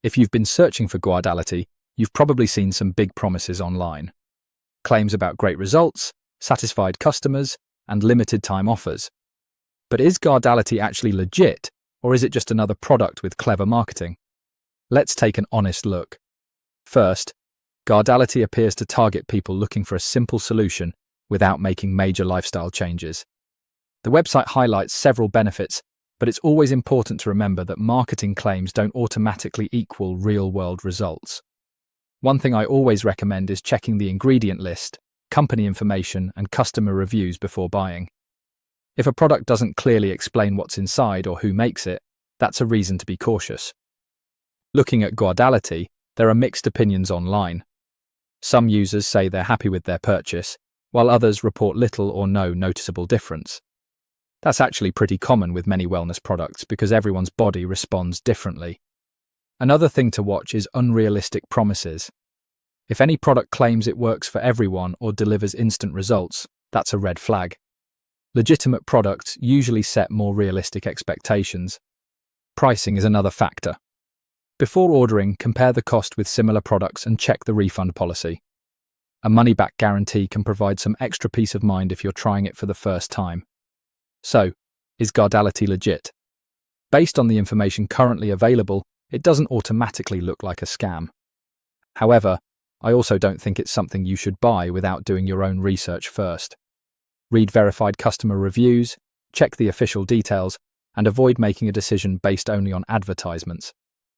If you've been searching for Guardality, you've probably seen some big promises online. Claims about great results, satisfied customers, and limited time offers. But is Guardality actually legit, or is it just another product with clever marketing? Let's take an honest look. First, Guardality appears to target people looking for a simple solution without making major lifestyle changes. The website highlights several benefits, but it's always important to remember that marketing claims don't automatically equal real-world results. One thing I always recommend is checking the ingredient list, company information, and customer reviews before buying. If a product doesn't clearly explain what's inside or who makes it, that's a reason to be cautious. Looking at Guardality, there are mixed opinions online. Some users say they're happy with their purchase, while others report little or no noticeable difference. That's actually pretty common with many wellness products because everyone's body responds differently. Another thing to watch is unrealistic promises. If any product claims it works for everyone or delivers instant results, that's a red flag. Legitimate products usually set more realistic expectations. Pricing is another factor. Before ordering, compare the cost with similar products and check the refund policy. A money-back guarantee can provide some extra peace of mind if you're trying it for the first time. So, is Guardality legit? Based on the information currently available, it doesn't automatically look like a scam. However, I also don't think it's something you should buy without doing your own research first. Read verified customer reviews, check the official details, and avoid making a decision based only on advertisements.